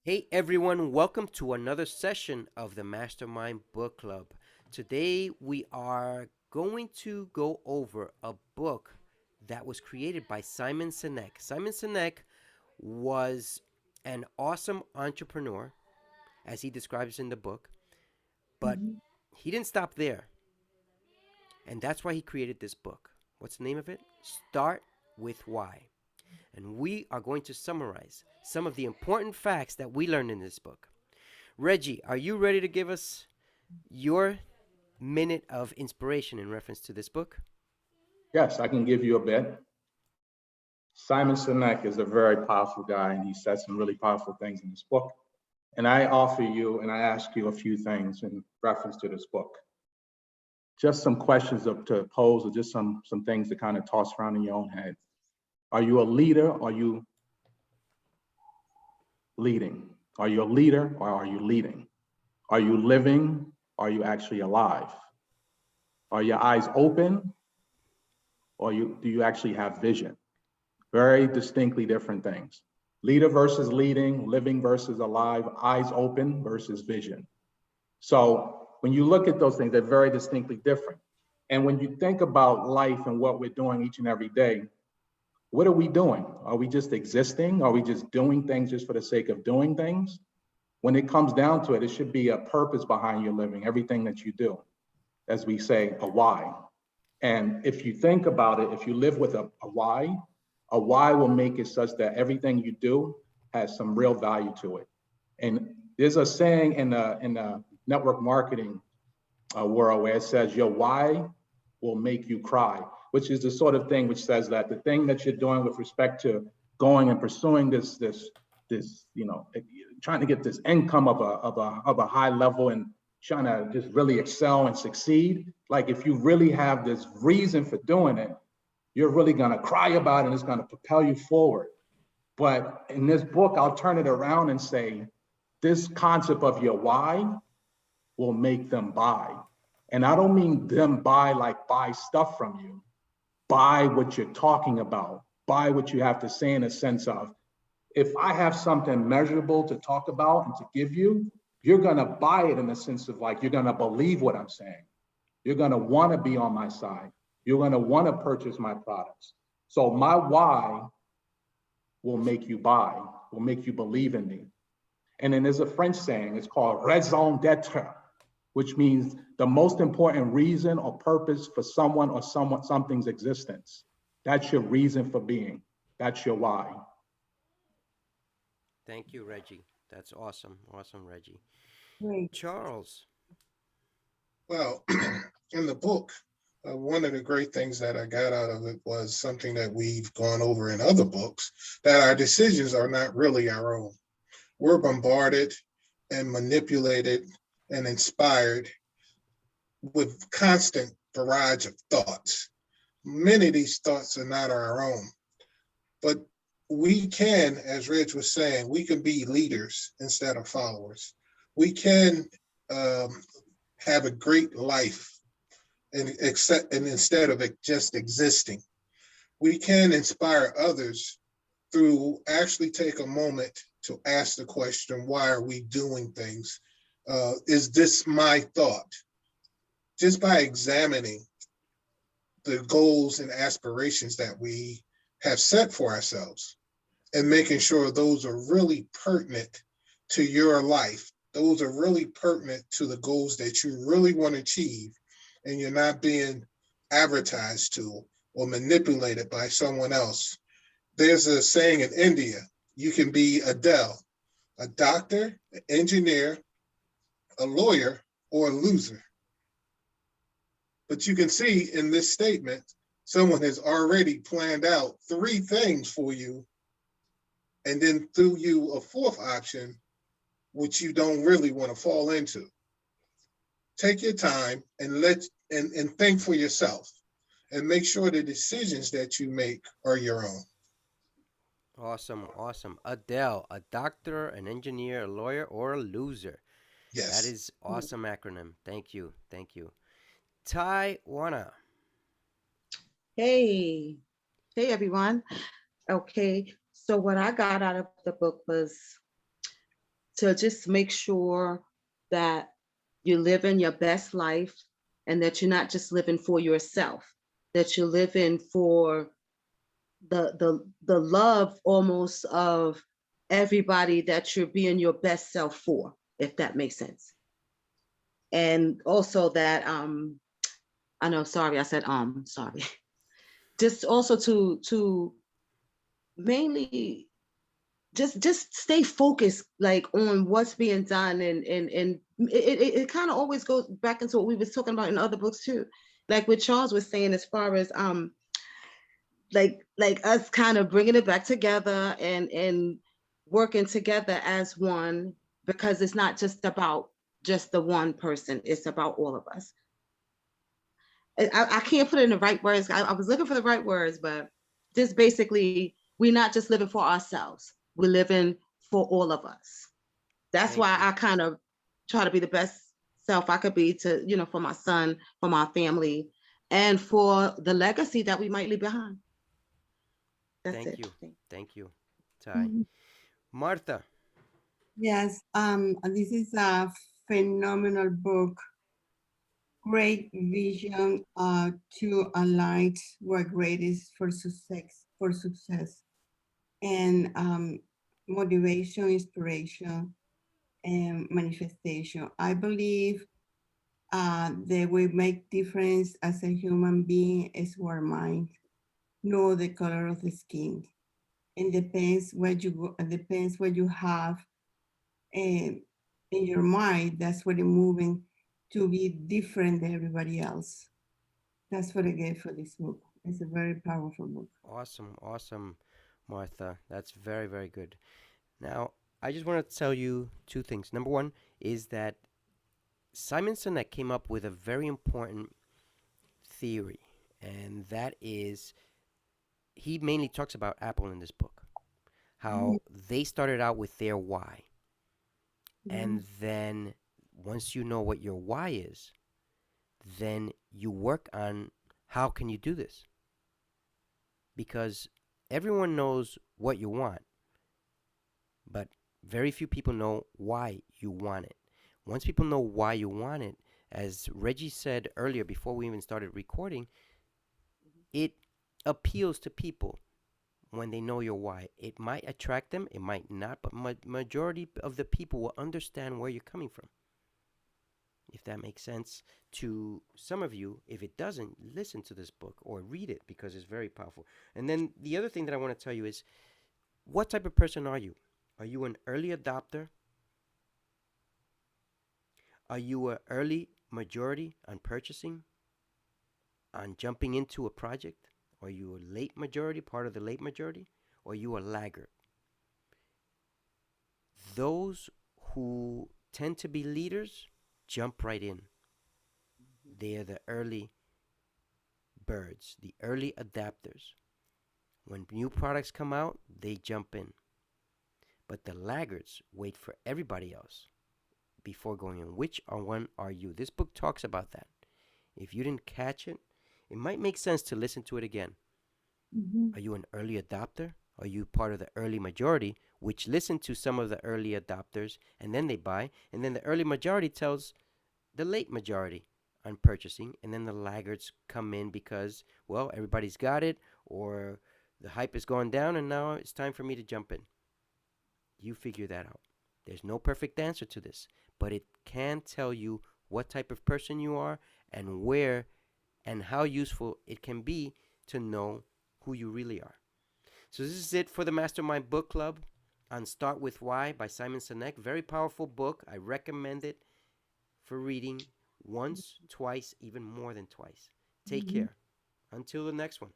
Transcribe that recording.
Hey everyone, welcome to another session of the Mastermind Book Club. Today we are going to go over a book that was created by Simon Sinek. Simon Sinek was an awesome entrepreneur, as he describes in the book, but Mhm. he didn't stop there, and that's why he created this book. What's the name of it? Start with Why. And we are going to summarize some of the important facts that we learned in this book. Reggie, are you ready to give us your minute of inspiration in reference to this book? Yes, I can give you a bit. Simon Sinek is a very powerful guy, and he said some really powerful things in this book. And I offer you and I ask you a few things in reference to this book. Just some questions to pose, or just some things to kind of toss around in your own head. Are you a leader? Or are you leading? Are you a leader or are you leading? Are you living? Or are you actually alive? Are your eyes open or do you actually have vision? Very distinctly different things. Leader versus leading, living versus alive, eyes open versus vision. So when you look at those things, they're very distinctly different. And when you think about life and what we're doing each and every day, what are we doing? Are we just existing? Are we just doing things just for the sake of doing things? When it comes down to it, it should be a purpose behind your living, everything that you do, as we say, a why. And if you think about it, if you live with a why will make it such that everything you do has some real value to it. And there's a saying in the network marketing world where it says your why will make you cry, which is the sort of thing which says that the thing that you're doing with respect to going and pursuing this trying to get this income of a high level and trying to just really excel and succeed. Like if you really have this reason for doing it, you're really gonna cry about it and it's gonna propel you forward. But in this book, I'll turn it around and say, this concept of your why will make them buy. And I don't mean them buy like buy stuff from you, buy what you're talking about, buy what you have to say in a sense of, if I have something measurable to talk about and to give you, you're going to buy it in the sense of like, you're going to believe what I'm saying. You're going to want to be on my side. You're going to want to purchase my products. So my why will make you buy, will make you believe in me. And then there's a French saying, it's called raison d'etre, which means the most important reason or purpose for someone or something's existence. That's your reason for being. That's your why. Thank you, Reggie. That's awesome. Awesome, Reggie. Great. Charles. Well, in the book, one of the great things that I got out of it was something that we've gone over in other books, that our decisions are not really our own. We're bombarded and manipulated and inspired with constant barrage of thoughts. Many of these thoughts are not our own, but we can, as Reg was saying, we can be leaders instead of followers. We can um, have a great life and instead of it just existing. We can inspire others through actually take a moment to ask the question, why are we doing things? Is this my thought? Just by examining the goals and aspirations that we have set for ourselves and making sure those are really pertinent to your life. Those are really pertinent to the goals that you really want to achieve, and you're not being advertised to or manipulated by someone else. There's a saying in India, you can be Adele, a doctor, an engineer, a lawyer, or a loser. But you can see in this statement, someone has already planned out three things for you and then threw you a fourth option, which you don't really want to fall into. Take your time and and think for yourself and make sure the decisions that you make are your own. Awesome, awesome. Adele, a doctor, an engineer, a lawyer, or a loser. That Yes. is awesome acronym. Thank you. Thank you. Taiwana. Hey, hey everyone. Okay, so what I got out of the book was to just make sure that you're living your best life and that you're not just living for yourself, that you're living for the love almost of everybody that you're being your best self for, if that makes sense. And also that I know, sorry, I said sorry. Just also to mainly just stay focused like on what's being done, and it kind of always goes back into what we was talking about in other books too, like what Charles was saying as far as like us kind of bringing it back together and working together as one, because it's not just about just the one person, it's about all of us. I can't put it in the right words. I was looking for the right words, but just basically, we're not just living for ourselves. We're living for all of us. That's Thank why you. I kind of try to be the best self I could be to, for my son, for my family, and for the legacy that we might leave behind. That's Thank it. you. Thank you, Ty. Mhm. Martha. Yes, this is a phenomenal book. Great vision to alight what great is for success, and motivation, inspiration, and manifestation. I believe that we make difference as a human being is our mind, know the color of the skin. It depends what it depends what you have in your mind. That's what you're moving to be different than everybody else. That's what I get for this book. It's a very powerful book. Awesome, awesome, Martha. That's very, very good. Now, I just want to tell you two things. Number one is that Simon Sinek came up with a very important theory, and that is he mainly talks about Apple in this book, Mhm, how they started out with their why. mhm, And then once you know what your why is, then you work on how can you do this? Because everyone knows what you want, but very few people know why you want it. Once people know why you want it, as Reggie said earlier before we even started recording, it appeals to people when they know your why. It might attract them, it might not, but majority of the people will understand where you're coming from. If that makes sense to some of you. If it doesn't, listen to this book or read it because it's very powerful. And then the other thing that I want to tell you is what type of person are you? Are you an early adopter? Are you an early majority on purchasing, on jumping into a project? Are you a late majority, part of the late majority? Or are you a laggard? Those who tend to be leaders jump right in. They are the early birds, the early adapters. When new products come out, they jump in. But the laggards wait for everybody else before going in. Which one are you? This book talks about that. If you didn't catch it, it might make sense to listen to it again. mhm. Are you an early adopter? Are you part of the early majority, which listen to some of the early adopters and then they buy? And then the early majority tells the late majority on purchasing. And then the laggards come in because, well, everybody's got it or the hype is going down and now it's time for me to jump in. You figure that out. There's no perfect answer to this, but it can tell you what type of person you are and where and how useful it can be to know who you really are. So this is it for the Mastermind Book Club on Start With Why by Simon Sinek. Very powerful book. I recommend it for reading once, twice, even more than twice. Take Mhm. care. Until the next one.